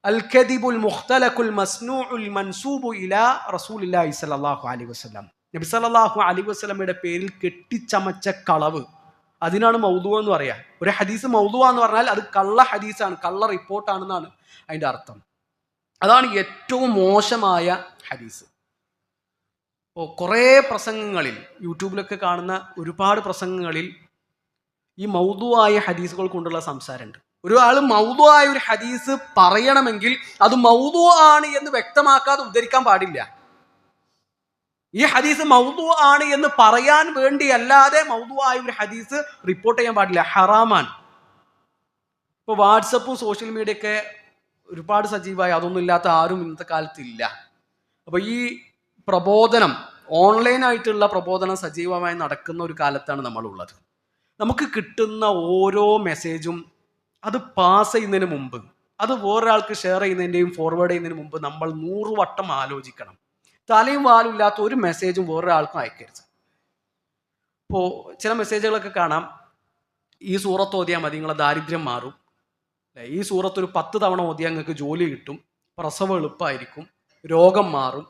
[SPEAKER 1] അൽ കദിബുൽ മുഖ്തലഖുൽ മസ്നൂഉൽ മൻസൂബു ഇലാ റസൂലില്ലാഹി സ്വല്ലല്ലാഹു അലൈഹി വസല്ലം, നബി സല്ലല്ലാഹു അലൈഹി വസല്ലമയുടെ പേരിൽ കെട്ടിച്ചമച്ച കളവ്, അതിനാണ് മൗദൂ എന്ന് പറയാം. ഒരു ഹദീസ് മൗദൂ എന്ന് പറഞ്ഞാൽ അത് കള്ള ഹദീസാണ്, കള്ള റിപ്പോർട്ടാണെന്നാണ് അതിൻ്റെ അർത്ഥം. അതാണ് ഏറ്റവും മോശമായ ഹദീസ്. ഇപ്പോൾ കുറേ പ്രസംഗങ്ങളിൽ, യൂട്യൂബിലൊക്കെ കാണുന്ന ഒരുപാട് പ്രസംഗങ്ങളിൽ ഈ മൗദൂ ആയ ഹദീസുകൾ കൊണ്ടുള്ള സംസാരമുണ്ട്. ഒരാൾ മൗദൂ ആയ ഒരു ഹദീസ് പറയണമെങ്കിൽ അത് മൗദൂ ആണ് എന്ന് വ്യക്തമാക്കാതെ ഉദ്ധരിക്കാൻ പാടില്ല. ഈ ഹദീസ് മൗദൂ ആണ് എന്ന് പറയാൻ വേണ്ടി അല്ലാതെ മൗദൂ ആയ ഒരു ഹദീസ് റിപ്പോർട്ട് ചെയ്യാൻ പാടില്ല, ഹറാമാണ്. ഇപ്പോൾ വാട്സപ്പും സോഷ്യൽ മീഡിയയൊക്കെ ഒരുപാട് സജീവമായി, അതൊന്നും ഇല്ലാത്ത ആരും ഇന്നത്തെ കാലത്തില്ല. അപ്പോൾ ഈ പ്രബോധനം, ഓൺലൈനായിട്ടുള്ള പ്രബോധനം സജീവമായി നടക്കുന്ന ഒരു കാലത്താണ് നമ്മളുള്ളത്. നമുക്ക് കിട്ടുന്ന ഓരോ മെസ്സേജും അത് പാസ് ചെയ്യുന്നതിന് മുമ്പ്, അത് വേറൊരാൾക്ക് ഷെയർ ചെയ്യുന്നതിൻ്റെയും ഫോർവേഡ് ചെയ്യുന്നതിന് മുമ്പ് നമ്മൾ 100 വട്ടം ആലോചിക്കണം. തലയും വാലും ഇല്ലാത്ത ഒരു മെസ്സേജും വേറൊരാൾക്കും അയക്കരുത്. ഇപ്പോൾ ചില മെസ്സേജുകളൊക്കെ കാണാം, ഈ സൂറത്ത് ഓതിയാൽ മതി നിങ്ങളെ ദാരിദ്ര്യം മാറും, ഈ സൂറത്ത് ഒരു 10 തവണ ഓതിയാൽ നിങ്ങൾക്ക് ജോലി കിട്ടും, പ്രസവം എളുപ്പമായിരിക്കും, രോഗം മാറും,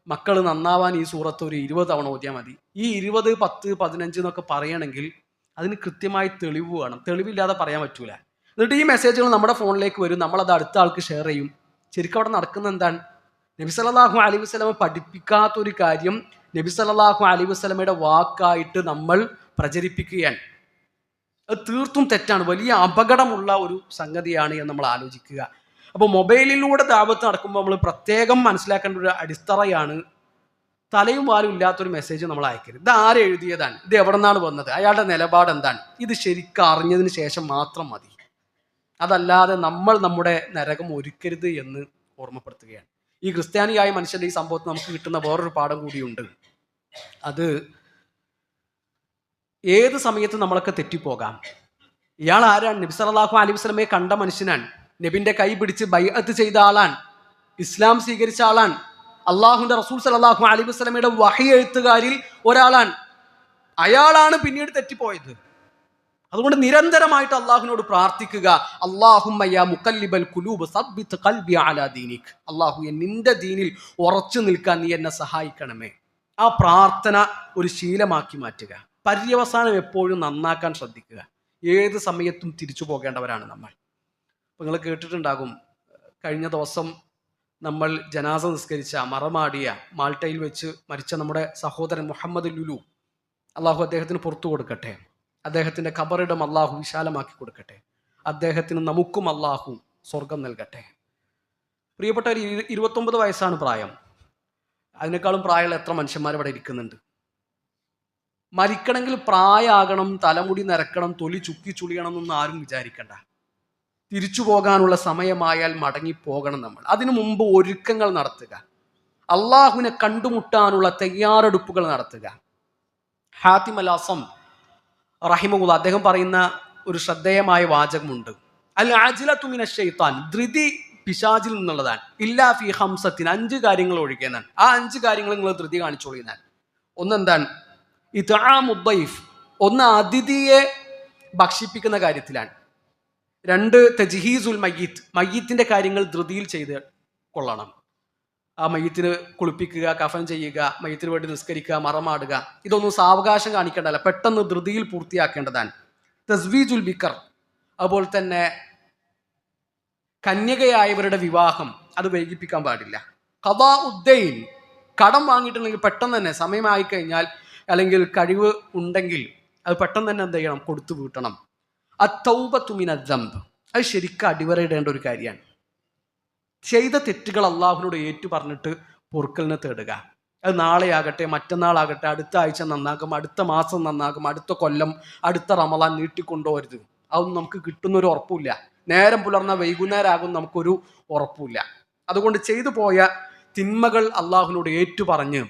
[SPEAKER 1] മക്കൾ നന്നാവാൻ ഈ സൂറത്ത് ഒരു 20 തവണ ഓതിയാൽ മതി. ഈ 20, 10, 15 എന്നൊക്കെ പറയണമെങ്കിൽ അതിന് കൃത്യമായി തെളിവ് വേണം. തെളിവില്ലാതെ പറയാൻ പറ്റൂല. എന്നിട്ട് ഈ മെസ്സേജുകൾ നമ്മുടെ ഫോണിലേക്ക് വരും, നമ്മളത് അടുത്ത ആൾക്ക് ഷെയർ ചെയ്യും. ശരിക്കും അവിടെ നടക്കുന്നത് എന്താണ്? നബി സല്ലല്ലാഹു അലൈഹി വസല്ലമ പഠിപ്പിക്കാത്തൊരു കാര്യം നബി സല്ലല്ലാഹു അലൈഹി വസല്ലമയുടെ വാക്കായിട്ട് നമ്മൾ പ്രചരിപ്പിക്കുകയാണ്. അത് തീർത്തും തെറ്റാണ്, വലിയ അപകടമുള്ള ഒരു സംഗതിയാണ് എന്ന് നമ്മൾ ആലോചിക്കുക. അപ്പോൾ മൊബൈലിലൂടെ ദഅവത്ത് നടക്കുമ്പോൾ നമ്മൾ പ്രത്യേകം മനസ്സിലാക്കേണ്ട ഒരു അടിത്തറയാണ്, തലയും വാലും ഇല്ലാത്തൊരു മെസ്സേജ് നമ്മൾ അയക്കരുത്. ഇത് ആര് എഴുതിയതാണ്, ഇത് എവിടെ നിന്നാണ് വന്നത്, അയാളുടെ നിലപാട് എന്താണ്, ഇത് ശരിക്കും അറിഞ്ഞതിന് ശേഷം മാത്രം മതി. അതല്ലാതെ നമ്മൾ നമ്മുടെ നരകം ഒരുക്കരുത് എന്ന് ഓർമ്മപ്പെടുത്തുകയാണ്. ഈ ക്രിസ്ത്യാനിയായ മനുഷ്യൻ്റെ ഈ സംഭവത്തിൽ നമുക്ക് കിട്ടുന്ന വേറൊരു പാഠം കൂടിയുണ്ട്. അത് ഏത് സമയത്ത് നമ്മളൊക്കെ തെറ്റിപ്പോകാം. ഇയാൾ ആരാണ്? നബി സല്ലല്ലാഹു അലൈഹി വസല്ലമയെ കണ്ട മനുഷ്യനാണ്, നബിന്റെ കൈ പിടിച്ച് ബൈഅത്ത് ചെയ്ത ആളാണ്, ഇസ്ലാം സ്വീകരിച്ച ആളാണ്, അള്ളാഹുവിന്റെ റസൂൽ സല്ലല്ലാഹു അലൈഹി വസല്ലമയുടെ വഹി എഴുത്തുകാരിൽ ഒരാളാണ്. അയാളാണ് പിന്നീട് തെറ്റിപ്പോയത്. അതുകൊണ്ട് നിരന്തരമായിട്ട് അള്ളാഹുവിനോട് പ്രാർത്ഥിക്കുക. അല്ലാഹുമ്മ യാ മുഖല്ലിബൽ ഖുലൂബ് സബ്ബിത് ഖൽബി അലാ ദീനിക്. അല്ലാഹുവേ, നിന്റെ ദീനിൽ ഉറച്ചു നിൽക്കാൻ നീ എന്നെ സഹായിക്കണമേ. ആ പ്രാർത്ഥന ഒരു ശീലമാക്കി മാറ്റുക. പര്യവസാനം എപ്പോഴും നന്നാക്കാൻ ശ്രദ്ധിക്കുക. ഏത് സമയത്തും തിരിച്ചു പോകേണ്ടവരാണ് നമ്മൾ. അപ്പോൾ നിങ്ങൾ കേട്ടിട്ടുണ്ടാകും, കഴിഞ്ഞ ദിവസം നമ്മൾ ജനാസ നിസ്കരിച്ച മറമാടിയ മാൾട്ടയിൽ വെച്ച് മരിച്ച നമ്മുടെ സഹോദരൻ മുഹമ്മദ് ലുലു, അള്ളാഹു അദ്ദേഹത്തിന് പുറത്തു കൊടുക്കട്ടെ. അദ്ദേഹത്തിൻ്റെ ഖബറിടം അള്ളാഹു വിശാലമാക്കി കൊടുക്കട്ടെ. അദ്ദേഹത്തിന് നമുക്കും അള്ളാഹു സ്വർഗം നൽകട്ടെ. പ്രിയപ്പെട്ടവർ, 29 വയസ്സാണ് പ്രായം. അതിനേക്കാളും പ്രായമുള്ള എത്ര മനുഷ്യന്മാർ ഇവിടെ ഇരിക്കുന്നുണ്ട്. മരിക്കണമെങ്കിൽ പ്രായമാകണം, തലമുടി നിരക്കണം, തൊലി ചുക്കി ചുളിയണം എന്നൊന്നും ആരും വിചാരിക്കണ്ട. തിരിച്ചു പോകാനുള്ള സമയമായാൽ മടങ്ങിപ്പോകണം നമ്മൾ. അതിനു മുമ്പ് ഒരുക്കങ്ങൾ നടത്തുക. അള്ളാഹുവിനെ കണ്ടുമുട്ടാനുള്ള തയ്യാറെടുപ്പുകൾ നടത്തുക. ഹാത്തിം അൽ അസം റഹിമഹുല്ലാഹ് അദ്ദേഹം പറയുന്ന ഒരു ശ്രദ്ധേയമായ വാചകമുണ്ട്. അൽ അജ്ലതു മിനശ് ശൈത്താൻ, ധൃതി പിശാചിൽ നിന്നുള്ളതാണ്. ഇല്ലാ ഫി ഹംസത്തിൻ, 5 കാര്യങ്ങൾ ഒഴികെന്നാണ്. ആ 5 കാര്യങ്ങൾ നിങ്ങൾ ധൃതി കാണിച്ചോളിയാൻ. ഒന്നെന്താണ്? ഇത്ആമുദ് ദൈഫ്, ഒന്ന് അതിഥിയെ ഭക്ഷിപ്പിക്കുന്ന കാര്യത്തിലാണ്. 2 തജ്ഹീസുൽ മയ്യിത്ത്, മയ്യിത്തിന്റെ കാര്യങ്ങൾ ധൃതിയിൽ ചെയ്ത് കൊള്ളണം. ആ മയ്യിത്തിന് കുളിപ്പിക്കുക, കഫൻ ചെയ്യുക, മയ്യിത്തിന് വേണ്ടി നിസ്കരിക്കുക, മറമാടുക, ഇതൊന്നും സാവകാശം കാണിക്കേണ്ടതല്ല, പെട്ടെന്ന് ധൃതിയിൽ പൂർത്തിയാക്കേണ്ടതാണ്. തസ്വീജുൽ ബിക്കർ, അതുപോലെ തന്നെ കന്യകയായവരുടെ വിവാഹം അത് വൈകിപ്പിക്കാൻ പാടില്ല. ഖദാ ഉദ്ദൈൻ, കടം വാങ്ങിയിട്ടുണ്ടെങ്കിൽ പെട്ടെന്ന് തന്നെ സമയമായി കഴിഞ്ഞാൽ, അല്ലെങ്കിൽ കഴിവ് ഉണ്ടെങ്കിൽ അത് പെട്ടെന്ന് തന്നെ എന്ത് ചെയ്യണം? കൊടുത്തു വീട്ടണം. അത്തൗബത്തു മിനദ് ദംബ്, അത് ശരിക്കും അടിവരയിടേണ്ട ഒരു കാര്യമാണ്. ചെയ്ത തെറ്റുകൾ അള്ളാഹുവിനോട് ഏറ്റു പറഞ്ഞിട്ട് പൊറുക്കലിനെ തേടുക. അത് നാളെയാകട്ടെ, മറ്റന്നാളാകട്ടെ, അടുത്ത ആഴ്ച നന്നാക്കും, അടുത്ത മാസം നന്നാക്കും, അടുത്ത കൊല്ലം, അടുത്ത റമളാൻ നീട്ടിക്കൊണ്ടുപോകരുത്. അതൊന്നും നമുക്ക് കിട്ടുന്നൊരു ഉറപ്പില്ല. നേരം പുലർന്ന വൈകുന്നേരം ആകും നമുക്കൊരു ഉറപ്പില്ല. അതുകൊണ്ട് ചെയ്തു പോയ തിന്മകൾ അള്ളാഹുവിനോട് ഏറ്റു പറഞ്ഞ്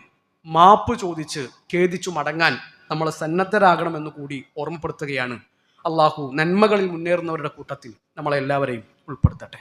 [SPEAKER 1] മാപ്പ് ചോദിച്ച് ഖേദിച്ചു മടങ്ങാൻ നമ്മൾ സന്നദ്ധരാകണമെന്ന് കൂടി ഓർമ്മപ്പെടുത്തുകയാണ്. അള്ളാഹു നന്മകളിൽ മുന്നേറുന്നവരുടെ കൂട്ടത്തിൽ നമ്മളെല്ലാവരെയും ഉൾപ്പെടുത്തട്ടെ.